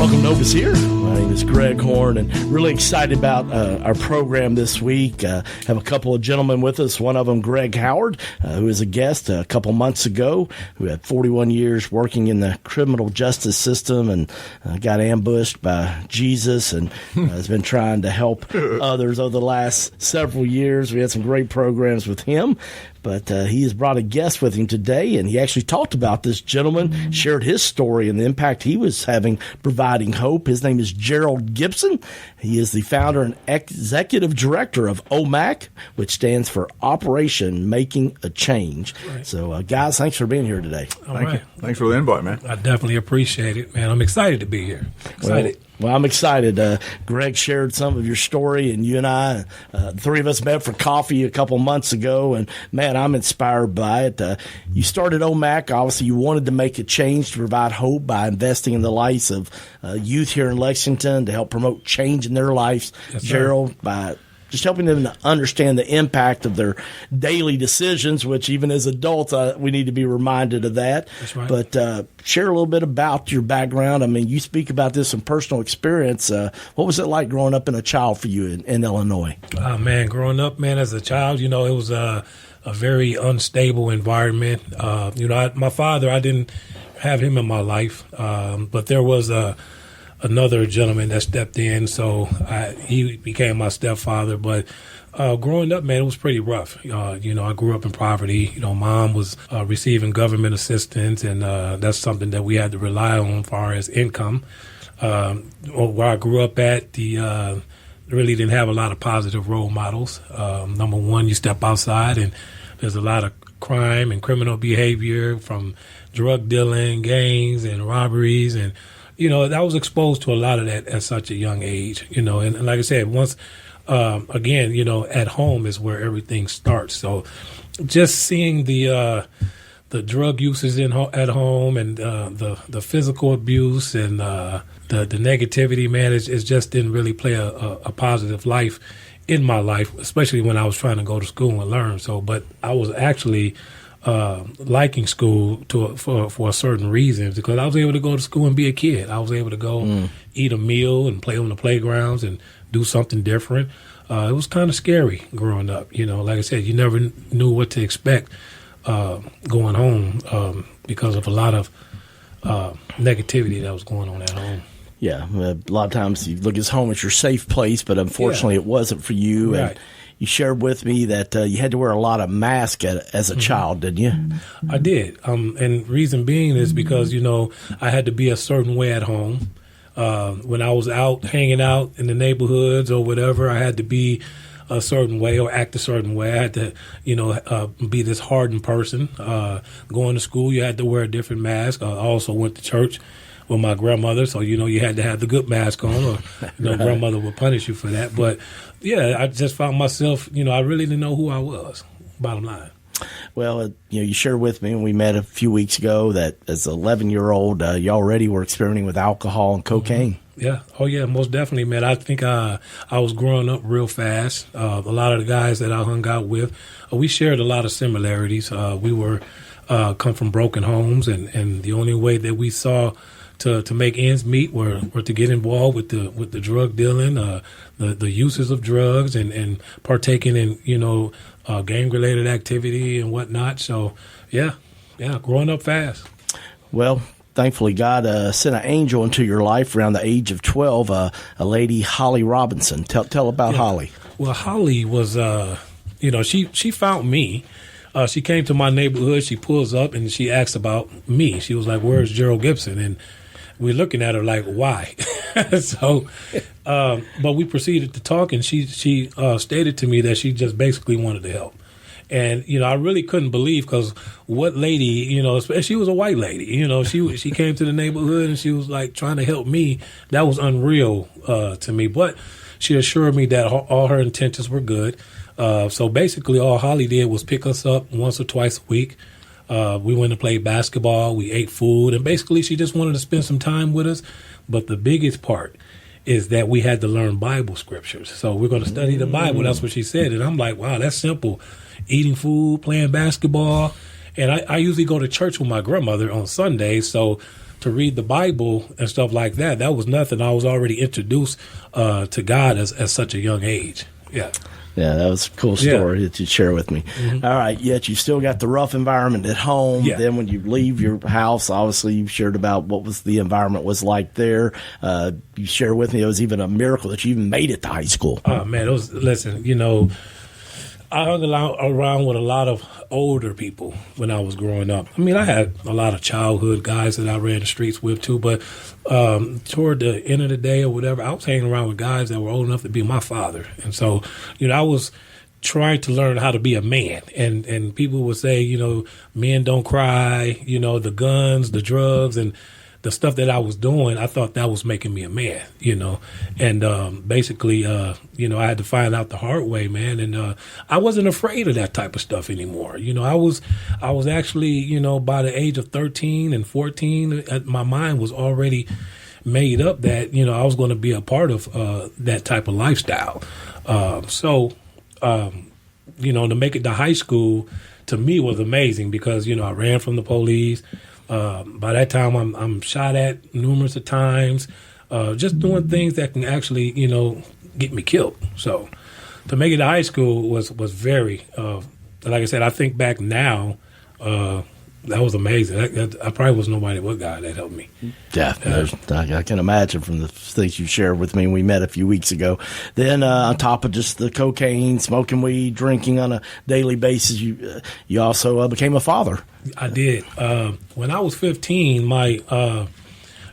Welcome, Novus here. My name is Greg Horn, and really excited about our program this week. Have a couple of gentlemen with us. One of them, Greg Howard, who is a guest a couple months ago, who had 41 years working in the criminal justice system and got ambushed by Jesus and has been trying to help others over the last several years. We had some great programs with him. But he has brought a guest with him today, and he actually talked about this gentleman, shared his story and the impact he was having providing hope. His name is Gerald Gibson. He is the founder and executive director of OMAC, which stands for Operation Making a Change. Right. So, guys, thanks for being here today. Thank you. Thanks for the invite, man. I definitely appreciate it, man. I'm excited to be here. Excited. Well, I'm excited. Greg shared some of your story, and you and I, the three of us met for coffee a couple months ago, and, man, I'm inspired by it. You started OMAC. Obviously, you wanted to make a change to provide hope by investing in the lives of youth here in Lexington to help promote change in their lives. Yes, Gerald, by just helping them to understand the impact of their daily decisions, which even as adults, we need to be reminded of that. That's right. But share a little bit about your background. I mean, you speak about this in personal experience. What was it like growing up in a child for you in Illinois? Man, growing up, man, as a child, it was a very unstable environment. My father, I didn't have him in my life, but there was another gentleman that stepped in, so he became my stepfather. But growing up, man, it was pretty rough. I grew up in poverty. Mom was receiving government assistance, and that's something that we had to rely on as far as income. Where I grew up at, really didn't have a lot of positive role models. Number one, you step outside, and there's a lot of crime and criminal behavior from drug dealing, gangs, and robberies, and I was exposed to a lot of that at such a young age, and like I said, once, again, at home is where everything starts. So just seeing the drug uses at home and the physical abuse and the negativity, man, it just didn't really play a positive life in my life, especially when I was trying to go to school and learn. So, but I was actually liking school for a certain reason, because I was able to go to school and be a kid. I was able to go eat a meal and play on the playgrounds and do something different. It was kind of scary growing up. Like I said, you never knew what to expect going home because of a lot of negativity that was going on at home. Yeah, a lot of times you look at home as your safe place, but unfortunately it wasn't for you. Right. And you shared with me that you had to wear a lot of masks as a child, didn't you? I did. And reason being is because, I had to be a certain way at home. When I was out hanging out in the neighborhoods or whatever, I had to be a certain way or act a certain way. I had to, be this hardened person. Going to school, you had to wear a different mask. I also went to church with my grandmother, so you had to have the good mask on, or right. Grandmother would punish you for that. But yeah, I just found myself, I really didn't know who I was, bottom line. Well, you shared with me when we met a few weeks ago that as an 11-year-old, you already were experimenting with alcohol and cocaine. Yeah. Oh, yeah, most definitely, man. I think I was growing up real fast. A lot of the guys that I hung out with, we shared a lot of similarities. We were come from broken homes, and the only way that we saw to make ends meet were to get involved with the drug dealing, the uses of drugs, and partaking in gang related activity and whatnot. So yeah, growing up fast. Well, thankfully God sent an angel into your life around the age of 12, a lady, Holly Robinson. Tell about Holly. Well, Holly was she found me. She came to my neighborhood. She pulls up and she asked about me. She was like, "Where's Gerald Gibson?" And we're looking at her like, "Why?" So, but we proceeded to talk, and she stated to me that she just basically wanted to help. And I really couldn't believe, because what lady, she was a white lady. She came to the neighborhood and she was like trying to help me. That was unreal to me. But she assured me that all her intentions were good. So basically, all Holly did was pick us up once or twice a week. We went to play basketball. We ate food. And basically, she just wanted to spend some time with us. But the biggest part is that we had to learn Bible scriptures. So we're going to study the Bible. That's what she said. And I'm like, wow, that's simple. Eating food, playing basketball. And I usually go to church with my grandmother on Sundays. So to read the Bible and stuff like that. That was nothing. I was already introduced to God at such a young age. Yeah. Yeah, that was a cool story that you share with me. Mm-hmm. All right, yet you still got the rough environment at home. Yeah. Then when you leave your house, obviously you shared about what was the environment was like there. You shared with me it was even a miracle that you even made it to high school. Oh, man, listen, I hung around with a lot of older people when I was growing up. I mean, I had a lot of childhood guys that I ran the streets with too, but toward the end of the day or whatever, I was hanging around with guys that were old enough to be my father. And so, I was trying to learn how to be a man. And people would say, men don't cry, the guns, the drugs, and the stuff that I was doing, I thought that was making me a man, and basically, I had to find out the hard way, man. And I wasn't afraid of that type of stuff anymore. I was actually, by the age of 13 and 14, my mind was already made up that, I was going to be a part of that type of lifestyle. So, to make it to high school, to me was amazing because, I ran from the police. By that time, I'm shot at numerous of times, just doing things that can actually, get me killed. So to make it to high school was very, like I said, I think back now, that was amazing. I probably was nobody but God that helped me. Yeah, I can imagine from the things you shared with me when we met a few weeks ago. Then on top of just the cocaine, smoking weed, drinking on a daily basis, you also became a father. I did. When I was 15,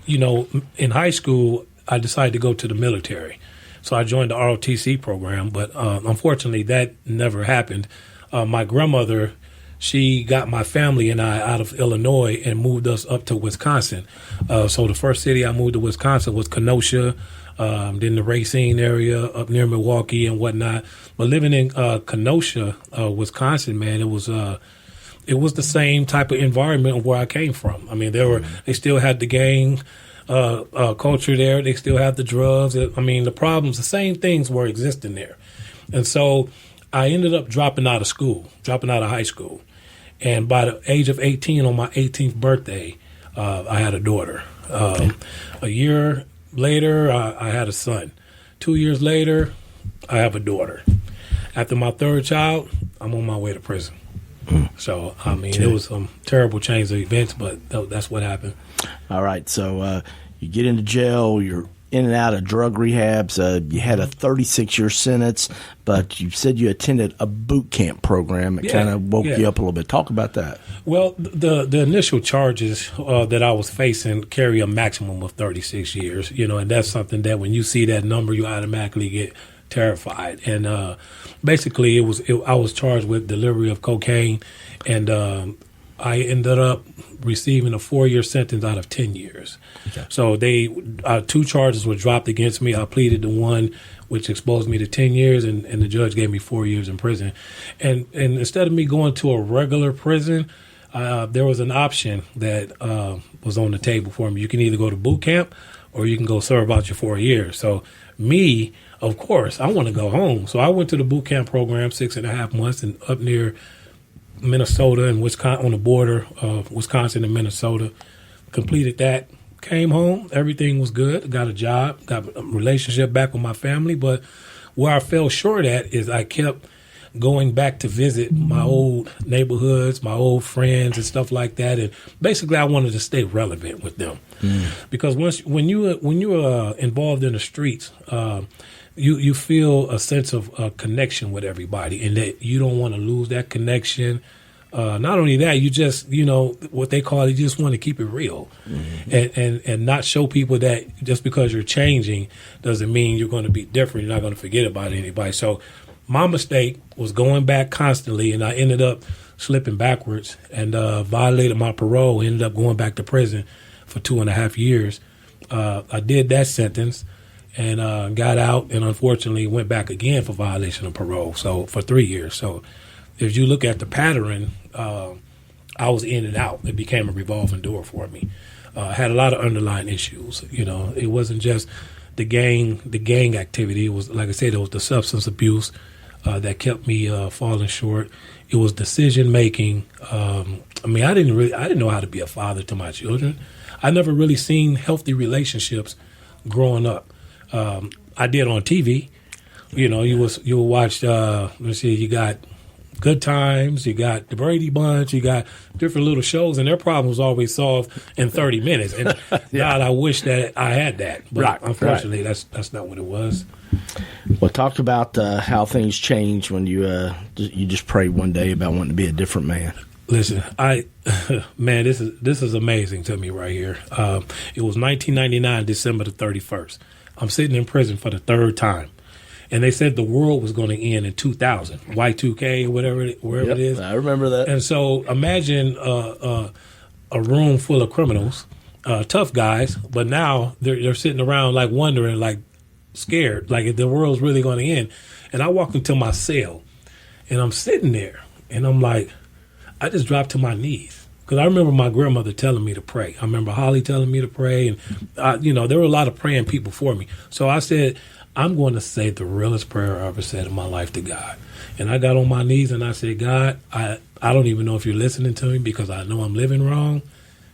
in high school, I decided to go to the military. So I joined the ROTC program, but unfortunately that never happened. My grandmother, she got my family and I out of Illinois and moved us up to Wisconsin. So the first city I moved to Wisconsin was Kenosha, then the Racine area up near Milwaukee and whatnot. But living in Kenosha, Wisconsin, man, it was the same type of environment of where I came from. I mean, they still had the gang culture there. They still had the drugs. I mean, the problems, the same things were existing there. And so I ended up dropping out of high school. And by the age of 18, on my 18th birthday, I had a daughter. A year later, I had a son. 2 years later, I have a daughter. After my third child, I'm on my way to prison. So, I mean, It was some terrible change of events, but that's what happened. All right. So you get into jail. You're in and out of drug rehabs. You had a 36-year sentence, but you said you attended a boot camp program. It kind of woke you up a little bit. Talk about that. Well, the initial charges that I was facing carry a maximum of 36 years, and that's something that when you see that number, you automatically get terrified. And basically, I was charged with delivery of cocaine, and I ended up receiving a 4-year sentence out of 10 years. Okay. So two charges were dropped against me. I pleaded to one, which exposed me to 10 years, and the judge gave me 4 years in prison. And instead of me going to a regular prison, there was an option that was on the table for me. You can either go to boot camp or you can go serve out your 4 years. So me, of course, I want to go home. So I went to the boot camp program 6.5 months and up near Minnesota and Wisconsin, on the border of Wisconsin and Minnesota. Completed that, came home, everything was good, got a job, got a relationship back with my family. But where I fell short at is I kept going back to visit my old neighborhoods, my old friends and stuff like that. And basically I wanted to stay relevant with them. Because when you're involved in the streets, you feel a sense of connection with everybody, and that you don't want to lose that connection. Not only that, you just, what they call it, you just want to keep it real, and not show people that just because you're changing doesn't mean you're going to be different. You're not going to forget about anybody. So my mistake was going back constantly, and I ended up slipping backwards and violated my parole, ended up going back to prison for 2.5 years. I did that sentence and got out, and unfortunately went back again for violation of parole, so for 3 years. So if you look at the pattern, I was in and out. It became a revolving door for me. Had a lot of underlying issues. It wasn't just the gang activity. It was, like I said, it was the substance abuse that kept me falling short. It was decision making. I didn't know how to be a father to my children. I never really seen healthy relationships growing up. I did on TV. You know, you will watch. Let's see, you got Good Times, you got the Brady Bunch, you got different little shows, and their problem was always solved in 30 minutes. And God, I wish that I had that, but unfortunately, that's not what it was. Well, talk about how things changed when you just prayed one day about wanting to be a different man. Listen, man, this is amazing to me right here. It was 1999, December the 31st. I'm sitting in prison for the third time. And they said the world was going to end in 2000, Y2K, wherever it is. I remember that. And so imagine a room full of criminals, tough guys, but now they're sitting around like wondering, like scared, like if the world's really going to end. And I walk into my cell, and I'm sitting there, and I'm like, I just dropped to my knees. Because I remember my grandmother telling me to pray. I remember Holly telling me to pray, and there were a lot of praying people for me. So I said, I'm going to say the realest prayer I ever said in my life to God. And I got on my knees and I said, God, I don't even know if you're listening to me because I know I'm living wrong,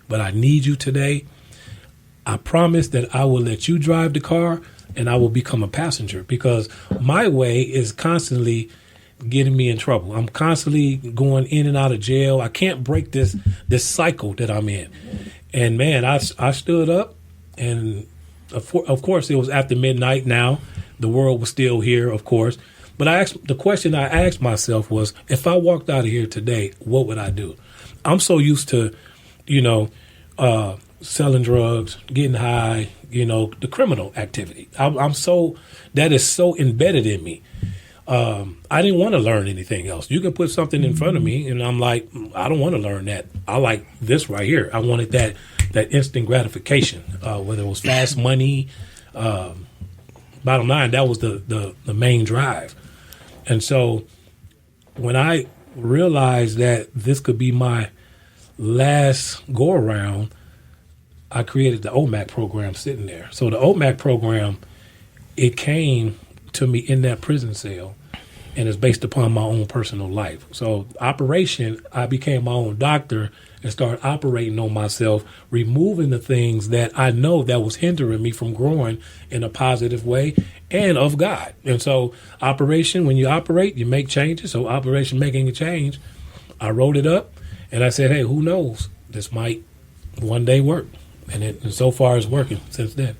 but I need you today. I promise that I will let you drive the car and I will become a passenger because my way is constantly getting me in trouble. I'm constantly going in and out of jail. I can't break this cycle that I'm in. And man, I stood up, and of course, it was after midnight now. The world was still here, of course. But the question I asked myself was, if I walked out of here today, what would I do? I'm so used to, selling drugs, getting high, the criminal activity. That is so embedded in me. I didn't want to learn anything else. You can put something in front of me, and I'm like, I don't want to learn that. I like this right here. I wanted that instant gratification, whether it was fast money. Bottom line, that was the main drive. And so when I realized that this could be my last go around, I created the OMAC program sitting there. So the OMAC program, it came to me in that prison cell, and it's based upon my own personal life. So operation, I became my own doctor and started operating on myself, removing the things that I know that was hindering me from growing in a positive way and of God. And so operation, when you operate, you make changes. So operation making a change, I wrote it up and I said, hey, who knows? This might one day work. And so far it's working since then.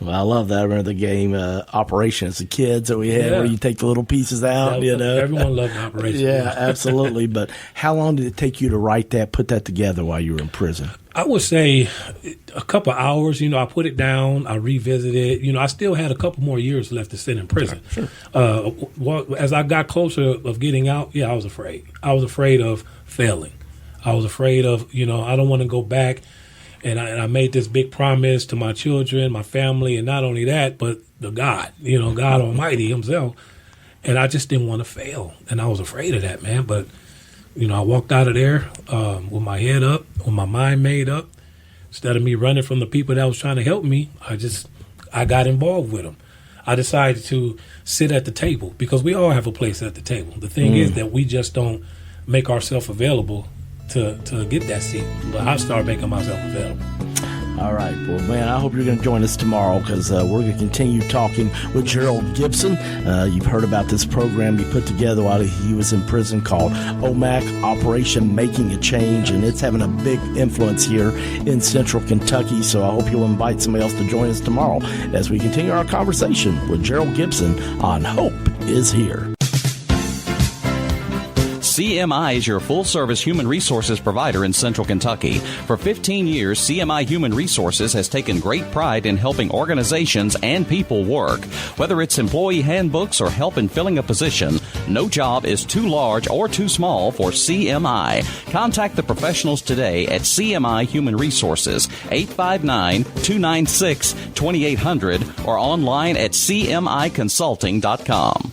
Well, I love that. I remember the game Operation as a kid that we had where you take the little pieces out. Everyone loved Operation. Yeah, absolutely. But how long did it take you to write that, put that together while you were in prison? I would say a couple of hours. I put it down. I revisited it. I still had a couple more years left to sit in prison. Sure. As I got closer of getting out, I was afraid. I was afraid of failing. I was afraid of, I don't want to go back. And I made this big promise to my children, my family, and not only that, but the God, God Almighty himself. And I just didn't want to fail. And I was afraid of that, man. But, I walked out of there with my head up, with my mind made up. Instead of me running from the people that was trying to help me, I got involved with them. I decided to sit at the table because we all have a place at the table. The thing is that we just don't make ourselves available to get that seat. But I started making myself available. All right. Well, man, I hope you're going to join us tomorrow because we're going to continue talking with Gerald Gibson. You've heard about this program he put together while he was in prison called OMAC, Operation Making a Change, and it's having a big influence here in Central Kentucky. So I hope you'll invite somebody else to join us tomorrow as we continue our conversation with Gerald Gibson on Hope is Here. CMI is your full-service human resources provider in Central Kentucky. For 15 years, CMI Human Resources has taken great pride in helping organizations and people work. Whether it's employee handbooks or help in filling a position, no job is too large or too small for CMI. Contact the professionals today at CMI Human Resources, 859-296-2800, or online at cmiconsulting.com.